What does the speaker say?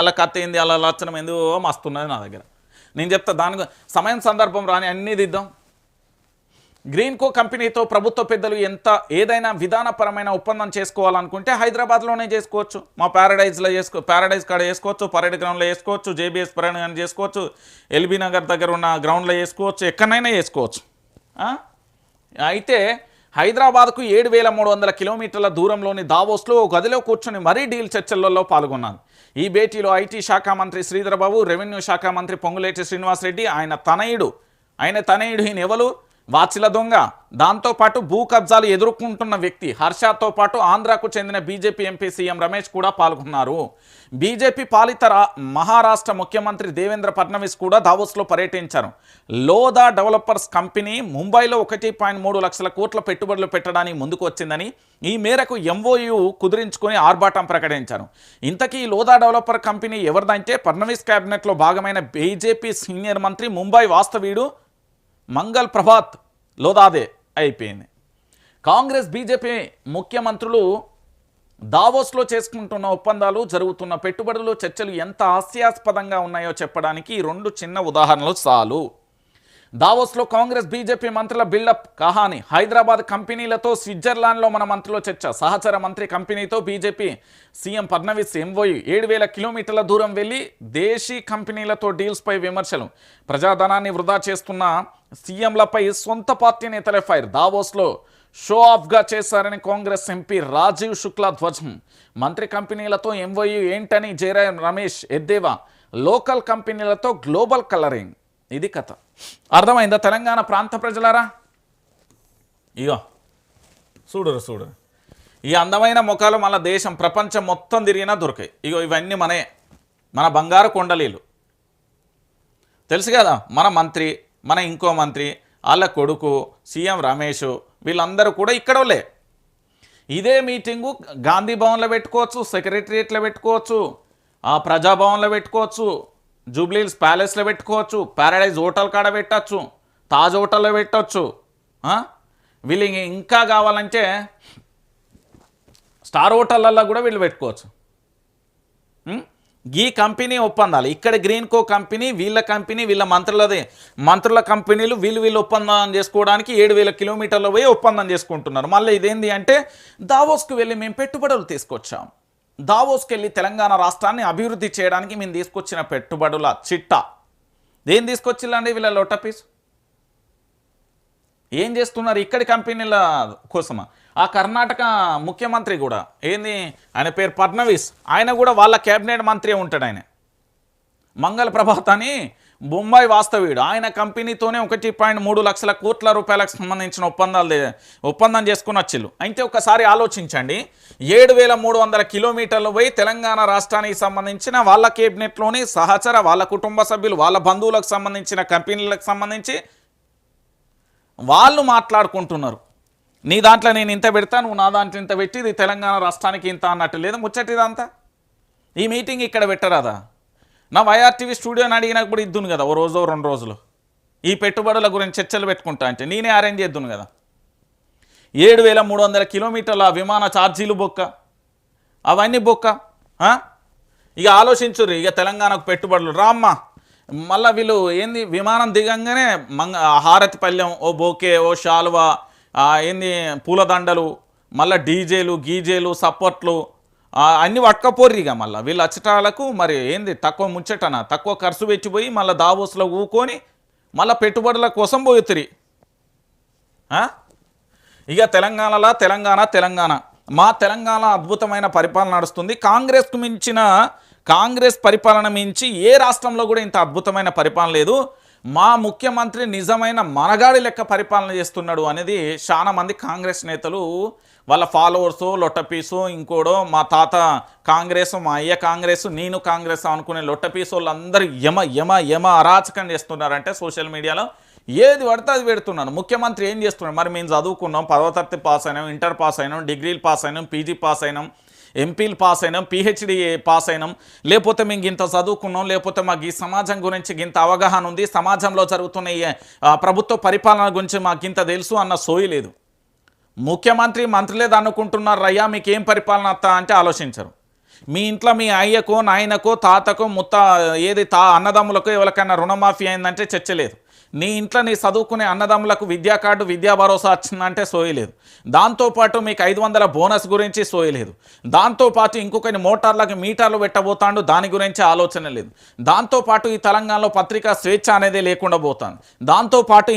అలా కథ ఏంది అలా లక్షణం ఎందుకు మస్తున్నది నా దగ్గర. నేను చెప్తా దానికి సమయం సందర్భం రాని అన్నీ దిద్దాం. గ్రీన్కో కంపెనీతో ప్రభుత్వ పెద్దలు ఏదైనా విధానపరమైన ఒప్పందం చేసుకోవాలనుకుంటే హైదరాబాద్లోనే చేసుకోవచ్చు. మా ప్యారడైజ్ కాడ చేసుకోవచ్చు, పరేడ్ గ్రౌండ్లో చేసుకోవచ్చు, జేబీఎస్ పరేడ్ గ్రౌండ్ చేసుకోవచ్చు, ఎల్బీ నగర్ దగ్గర ఉన్న గ్రౌండ్లో చేసుకోవచ్చు, ఎక్కడైనా చేసుకోవచ్చు. అయితే హైదరాబాద్కు 7,300 కిలోమీటర్ల దూరంలోని దావోస్లో ఒక గదిలో కూర్చొని మరీ డీల్ చర్చలలో పాల్గొన్నాను. ఈ భేటీలో ఐటీ శాఖ మంత్రి శ్రీధర్ బాబు, రెవెన్యూ శాఖ మంత్రి పొంగులేటి శ్రీనివాసరెడ్డి, ఆయన తనయుడు ఈయన ఎవరు వాచిల దొంగ, దాంతోపాటు భూ కబ్జాలు ఎదుర్కొంటున్న వ్యక్తి హర్షతో పాటు ఆంధ్రాకు చెందిన బీజేపీ ఎంపీ సీఎం రమేష్ కూడా పాల్గొన్నారు. బీజేపీ పాలిత మహారాష్ట్ర ముఖ్యమంత్రి దేవేంద్ర ఫడ్నవీస్ కూడా దావోస్లో పర్యటించారు. లోదా డెవలపర్స్ కంపెనీ ముంబైలో 1.3 లక్షల కోట్ల పెట్టుబడులు పెట్టడానికి ముందుకు వచ్చిందని, ఈ మేరకు ఎంఓయూ కుదిరించుకొని ఆర్భాటం ప్రకటించారు. ఇంతకీ లోదా డెవలపర్ కంపెనీ ఎవరిదంటే ఫడ్నవీస్ క్యాబినెట్లో భాగమైన బీజేపీ సీనియర్ మంత్రి ముంబై వాస్తవ్యుడు మంగల్ ప్రభాత్ లోదాదే అయిపోయింది. కాంగ్రెస్ బీజేపీ ముఖ్యమంత్రులు దావోస్లో చేసుకుంటున్న ఒప్పందాలు, జరుగుతున్న పెట్టుబడులు, చర్చలు ఎంత హాస్యాస్పదంగా ఉన్నాయో చెప్పడానికి ఈ 2 చిన్న ఉదాహరణలు చాలు. దావోస్లో కాంగ్రెస్ బీజేపీ మంత్రుల బిల్డప్ కహాని, హైదరాబాద్ కంపెనీలతో స్విట్జర్లాండ్లో మన మంత్రుల చర్చ, సహచర మంత్రి కంపెనీతో బీజేపీ సీఎం ఫడ్నవీస్ ఎంఓయూ, 7,000 కిలోమీటర్ల దూరం వెళ్ళి దేశీ కంపెనీలతో డీల్స్పై విమర్శలు, ప్రజాధనాన్ని వృధా చేస్తున్న సీఎంలపై సొంత పార్టీ నేతల ఫైర్, దావోస్లో షో ఆఫ్గా చేశారని కాంగ్రెస్ ఎంపీ రాజీవ్ శుక్లా ధ్వజం, మంత్రి కంపెనీలతో ఎంఓయూ ఏంటని జయరాం రమేష్ ఎద్దేవా, లోకల్ కంపెనీలతో గ్లోబల్ కలరింగ్. ఇది కథ. అర్థమైందా తెలంగాణ ప్రాంత ప్రజలారా? ఇగో చూడరు ఈ అందమైన ముఖాలు మన దేశం ప్రపంచం మొత్తం తిరిగినా దొరికాయి. ఇగో ఇవన్నీ మన బంగారు కొండలీలు తెలుసు కదా. మన మంత్రి, మన ఇంకో మంత్రి, వాళ్ళ కొడుకు సీఎం రమేష్, వీళ్ళందరూ కూడా ఇక్కడోలే. ఇదే మీటింగు గాంధీ భవన్లో పెట్టుకోవచ్చు, సెక్రటరియట్లో పెట్టుకోవచ్చు, ప్రజాభవన్లో పెట్టుకోవచ్చు, జూబ్లీహిల్స్ ప్యాలెస్లో పెట్టుకోవచ్చు, ప్యారడైజ్ హోటల్ కాడ పెట్టచ్చు, తాజ్ హోటల్లో పెట్టచ్చు. వీళ్ళు ఇంకా కావాలంటే స్టార్ హోటళ్ళల్లో కూడా వీళ్ళు పెట్టుకోవచ్చు. ఈ కంపెనీ ఒప్పందాలు ఇక్కడ గ్రీన్కో కంపెనీ, వీళ్ళ మంత్రుల కంపెనీలు వీళ్ళు ఒప్పందం చేసుకోవడానికి 7,000 కిలోమీటర్ల పోయి ఒప్పందం చేసుకుంటున్నారు. మళ్ళీ ఇదేంటి అంటే దావోస్కు వెళ్ళి మేము పెట్టుబడులు తీసుకొచ్చాం, దావోస్కి వెళ్ళి తెలంగాణ రాష్ట్రాన్ని అభివృద్ధి చేయడానికి మేము తీసుకొచ్చిన పెట్టుబడుల చిట్టా. దేని తీసుకొచ్చిల్లండి వీళ్ళ లొట్టపీస్? ఏం చేస్తున్నారు ఇక్కడి కంపెనీల కోసమా? ఆ కర్ణాటక ముఖ్యమంత్రి కూడా ఏంది, ఆయన పేరు ఫడ్నవీస్, ఆయన కూడా వాళ్ళ క్యాబినెట్ మంత్రి ఉంటాడు. ఆయన మంగళ ప్రభాత్ అని ముంబై వాస్తవ్యుడు, ఆయన కంపెనీతోనే 1.3 లక్షల కోట్ల రూపాయలకు సంబంధించిన ఒప్పందం చేసుకుని వచ్చిళ్ళు. అయితే ఒకసారి ఆలోచించండి, 7,300 కిలోమీటర్లు పోయి తెలంగాణ రాష్ట్రానికి సంబంధించిన వాళ్ళ కేబినెట్లోని సహచర, వాళ్ళ కుటుంబ సభ్యులు, వాళ్ళ బంధువులకు సంబంధించిన కంపెనీలకు సంబంధించి వాళ్ళు మాట్లాడుకుంటున్నారు. నీ దాంట్లో నేను ఇంత పెడతా, నువ్వు నా దాంట్లో ఇంత పెట్టి, ఇది తెలంగాణ రాష్ట్రానికి ఇంత అన్నట్టు లేదు ముచ్చటిదంతా. ఈ మీటింగ్ ఇక్కడ పెట్టరాదా? నా వైఆర్టీవీ స్టూడియోని అడిగినప్పుడు ఇద్దును కదా, ఓ రోజు 2 రోజులు ఈ పెట్టుబడుల గురించి చర్చలు పెట్టుకుంటా అంటే నేనే అరేంజ్ చేద్దును కదా. 7,300 కిలోమీటర్ల విమాన ఛార్జీలు బొక్క, అవన్నీ బొక్క. ఇక ఆలోచించుర్రు, ఇక తెలంగాణకు పెట్టుబడులు రామ్మ. మళ్ళీ వీళ్ళు ఏంది, విమానం దిగంగానే హారతి పల్లెం, ఓ బోకే, ఓ శాలువా, ఏంది పూలదండలు, మళ్ళీ డీజేలు గీజేలు సపోర్ట్లు అన్నీ పట్టుకపోర్రిగా. మళ్ళీ వీళ్ళు అచ్చటాలకు మరి ఏంది తక్కువ ముచ్చటన, తక్కువ ఖర్చు పెట్టిపోయి మళ్ళీ దావోస్లో ఊకొని మళ్ళీ పెట్టుబడుల కోసం పోతురి. ఇక తెలంగాణ మా తెలంగాణ అద్భుతమైన పరిపాలన నడుస్తుంది. కాంగ్రెస్ పరిపాలన మించి ఏ రాష్ట్రంలో కూడా ఇంత అద్భుతమైన పరిపాలన లేదు. మా ముఖ్యమంత్రి నిజమైన మనగాడి లెక్క పరిపాలన చేస్తున్నాడు అనేది చాలా మంది కాంగ్రెస్ నేతలు వాళ్ళ ఫాలోవర్సు, లొట్టపీసు, ఇంకోడో మా తాత కాంగ్రెస్, మా అయ్య కాంగ్రెస్, నేను కాంగ్రెస్ అనుకునే లొట్టపీసు వాళ్ళందరూ యమ అరాచకం చేస్తున్నారంటే సోషల్ మీడియాలో ఏది పడితే అది పెడుతున్నాను. ముఖ్యమంత్రి ఏం చేస్తున్నాడు? మరి మేము చదువుకున్నాం, 10వ తరగతి పాస్ అయినాం, ఇంటర్ పాస్ అయినాం, డిగ్రీలు పాస్ అయినాం, పీజీ పాస్ అయినాం, ఎంపీలు పాస్ అయినాం, పిహెచ్డి పాస్ అయినాం, లేకపోతే మేము ఇంత చదువుకున్నాం, లేకపోతే మాకు ఈ సమాజం గురించి ఇంత అవగాహన ఉంది, సమాజంలో జరుగుతున్న ప్రభుత్వ పరిపాలన గురించి మాకు ఇంత తెలుసు అన్న సోయి లేదు. ముఖ్యమంత్రి మంత్రులేదు అనుకుంటున్నారు, అయ్యా మీకేం పరిపాలన అత్తా అంటే ఆలోచించరు. మీ ఇంట్లో మీ అయ్యకో నాయనకో తాతకో అన్నదమ్ములకు ఎవరికైనా రుణమాఫీ అయిందంటే చర్చ లేదు. నీ ఇంట్లో నీ చదువుకునే అన్నదమ్ములకు విద్యా కార్డు విద్యా భరోసా వచ్చిందంటే సోయలేదు. దాంతోపాటు మీకు 500 బోనస్ గురించి సోయలేదు. దాంతోపాటు ఇంకొకరి మోటార్లకు మీటర్లు పెట్టబోతాడు, దాని గురించి ఆలోచన లేదు. దాంతోపాటు ఈ తెలంగాణలో పత్రికా స్వేచ్ఛ అనేది లేకుండా పోతాను. దాంతోపాటు